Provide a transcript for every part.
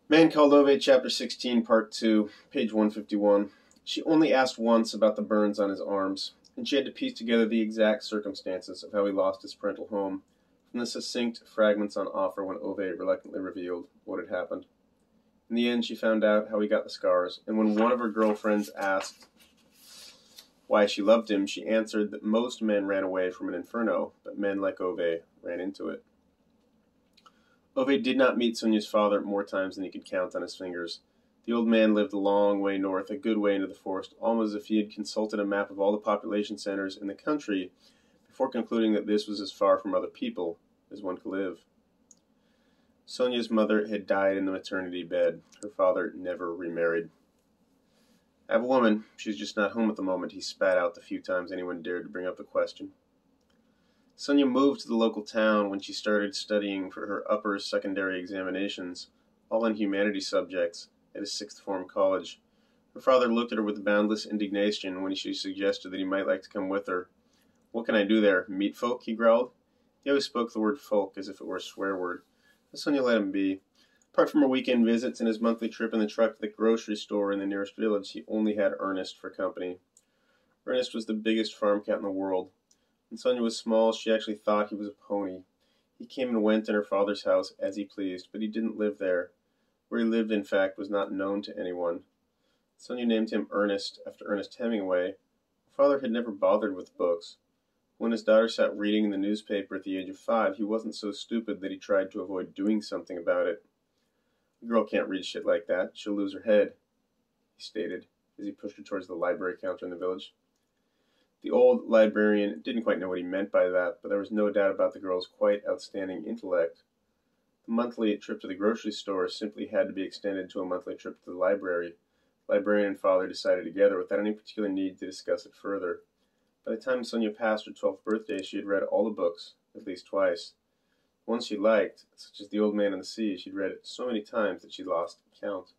Man Called Ove, Chapter 16, Part 2, page 151. She only asked once about the burns on his arms, and she had to piece together the exact circumstances of how he lost his parental home from the succinct fragments on offer when Ove reluctantly revealed what had happened. In the end, she found out how he got the scars, and when one of her girlfriends asked why she loved him, she answered that most men ran away from an inferno, but men like Ove ran into it. Ove did not meet Sonia's father more times than he could count on his fingers. The old man lived a long way north, a good way into the forest, almost as if he had consulted a map of all the population centers in the country before concluding that this was as far from other people as one could live. Sonia's mother had died in the maternity bed. Her father never remarried. "I have a woman. She's just not home at the moment," he spat out the few times anyone dared to bring up the question. Sonia moved to the local town when she started studying for her upper secondary examinations, all in humanities subjects, at a sixth form college. Her father looked at her with boundless indignation when she suggested that he might like to come with her. "What can I do there? Meet folk?" he growled. He always spoke the word folk as if it were a swear word, but Sonia let him be. Apart from her weekend visits and his monthly trip in the truck to the grocery store in the nearest village, he only had Ernest for company. Ernest was the biggest farm cat in the world. When Sonia was small, she actually thought he was a pony. He came and went in her father's house as he pleased, but he didn't live there. Where he lived, in fact, was not known to anyone. Sonia named him Ernest after Ernest Hemingway. Her father had never bothered with books. When his daughter sat reading in the newspaper at the age of 5, he wasn't so stupid that he tried to avoid doing something about it. "A girl can't read shit like that. She'll lose her head," he stated, as he pushed her towards the library counter in the village. The old librarian didn't quite know what he meant by that, but there was no doubt about the girl's quite outstanding intellect. The monthly trip to the grocery store simply had to be extended to a monthly trip to the library. The librarian and father decided together without any particular need to discuss it further. By the time Sonia passed her 12th birthday, she had read all the books, at least twice. The ones she liked, such as The Old Man and the Sea, she'd read it so many times that she lost count.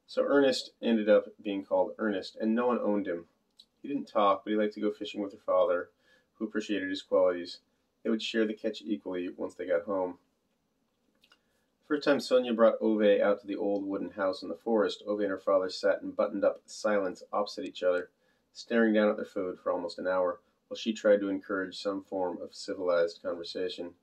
So Ernest ended up being called Ernest, and no one owned him. He didn't talk, but he liked to go fishing with her father, who appreciated his qualities. They would share the catch equally once they got home. The first time Sonia brought Ove out to the old wooden house in the forest, Ove and her father sat in buttoned-up silence opposite each other, staring down at their food for almost an hour, while she tried to encourage some form of civilized conversation.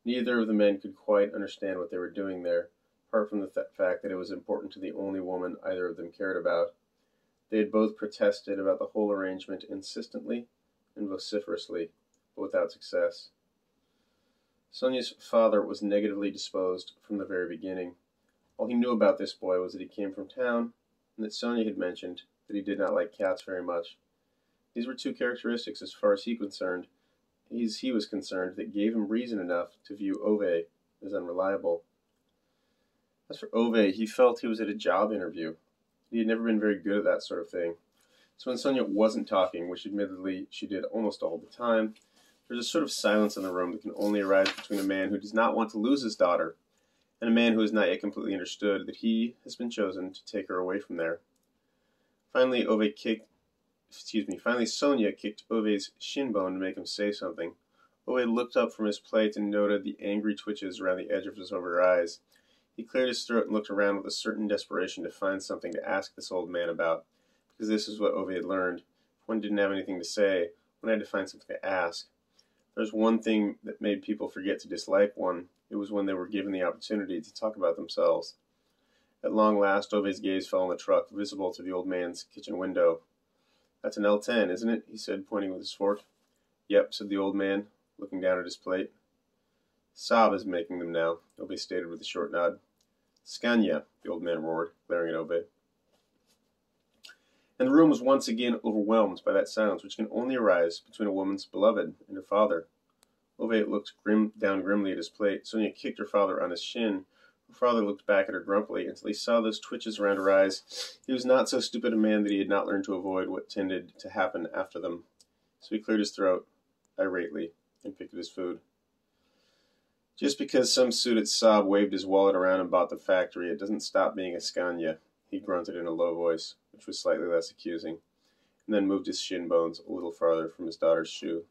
Neither of the men could quite understand what they were doing there, apart from the fact that it was important to the only woman either of them cared about. They had both protested about the whole arrangement insistently and vociferously, but without success. Sonia's father was negatively disposed from the very beginning. All he knew about this boy was that he came from town, and that Sonia had mentioned that he did not like cats very much. These were two characteristics, as far as he was concerned, that gave him reason enough to view Ove as unreliable. As for Ove, he felt he was at a job interview. He had never been very good at that sort of thing. So when Sonia wasn't talking, which admittedly she did almost all the time, there was a sort of silence in the room that can only arise between a man who does not want to lose his daughter and a man who has not yet completely understood that he has been chosen to take her away from there. Finally, Sonia kicked Ove's shin bone to make him say something. Ove looked up from his plate and noted the angry twitches around the edge of his over eyes. He cleared his throat and looked around with a certain desperation to find something to ask this old man about, because this is what Ove had learned. If one didn't have anything to say, one had to find something to ask. There was one thing that made people forget to dislike one. It was when they were given the opportunity to talk about themselves. At long last, Ove's gaze fell on the truck, visible to the old man's kitchen window. "That's an L10, isn't it?" he said, pointing with his fork. "Yep," said the old man, looking down at his plate. "Saab is making them now," Ove stated with a short nod. "Scania," the old man roared, glaring at Ove. And the room was once again overwhelmed by that silence which can only arise between a woman's beloved and her father. Ove looked down grimly at his plate. Sonia kicked her father on his shin. Her father looked back at her grumpily until he saw those twitches around her eyes. He was not so stupid a man that he had not learned to avoid what tended to happen after them. So he cleared his throat irately and picked at his food. "Just because some suit at Saab waved his wallet around and bought the factory, it doesn't stop being a Scania," he grunted in a low voice, which was slightly less accusing, and then moved his shin bones a little farther from his daughter's shoe.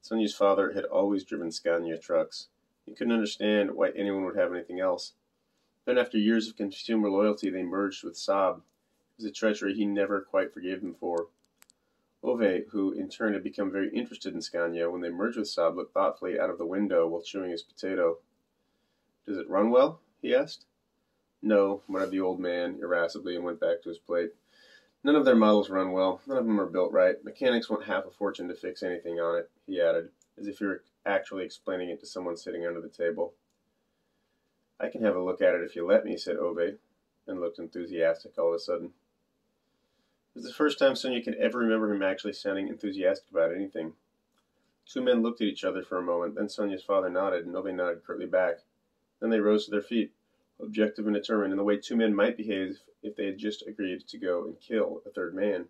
Sonia's father had always driven Scania trucks. He couldn't understand why anyone would have anything else. Then, after years of consumer loyalty, they merged with Saab. It was a treachery he never quite forgave them for. Ove, who in turn had become very interested in Scania when they merged with Saab, looked thoughtfully out of the window while chewing his potato. "Does it run well?" he asked. "No," muttered the old man irascibly and went back to his plate. "None of their models run well. None of them are built right. Mechanics want half a fortune to fix anything on it," he added, as if he were actually explaining it to someone sitting under the table. "I can have a look at it if you let me," said Ove, and looked enthusiastic all of a sudden. It was the first time Sonia could ever remember him actually sounding enthusiastic about anything. Two men looked at each other for a moment, then Sonia's father nodded, and Ove nodded curtly back. Then they rose to their feet, objective and determined, in the way two men might behave if they had just agreed to go and kill a third man.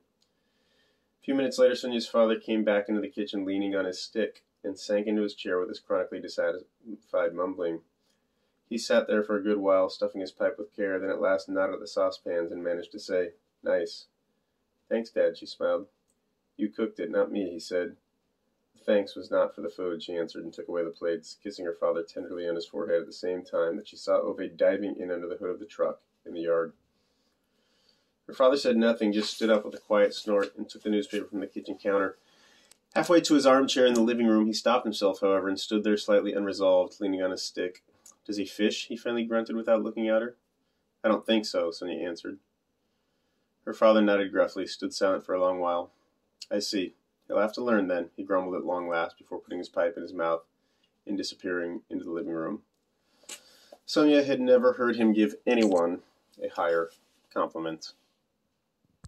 A few minutes later, Sonia's father came back into the kitchen leaning on his stick and sank into his chair with his chronically dissatisfied mumbling. He sat there for a good while, stuffing his pipe with care, then at last nodded at the saucepans and managed to say, "Nice." "Thanks, Dad," she smiled. "You cooked it, not me," he said. The thanks was not for the food, she answered, and took away the plates, kissing her father tenderly on his forehead at the same time that she saw Ove diving in under the hood of the truck in the yard. Her father said nothing, just stood up with a quiet snort and took the newspaper from the kitchen counter. Halfway to his armchair in the living room, he stopped himself, however, and stood there slightly unresolved, leaning on his stick. "Does he fish?" he finally grunted without looking at her. "I don't think so," Sonia answered. Her father nodded gruffly, stood silent for a long while. "I see. He'll have to learn then," he grumbled at long last before putting his pipe in his mouth and disappearing into the living room. Sonia had never heard him give anyone a higher compliment.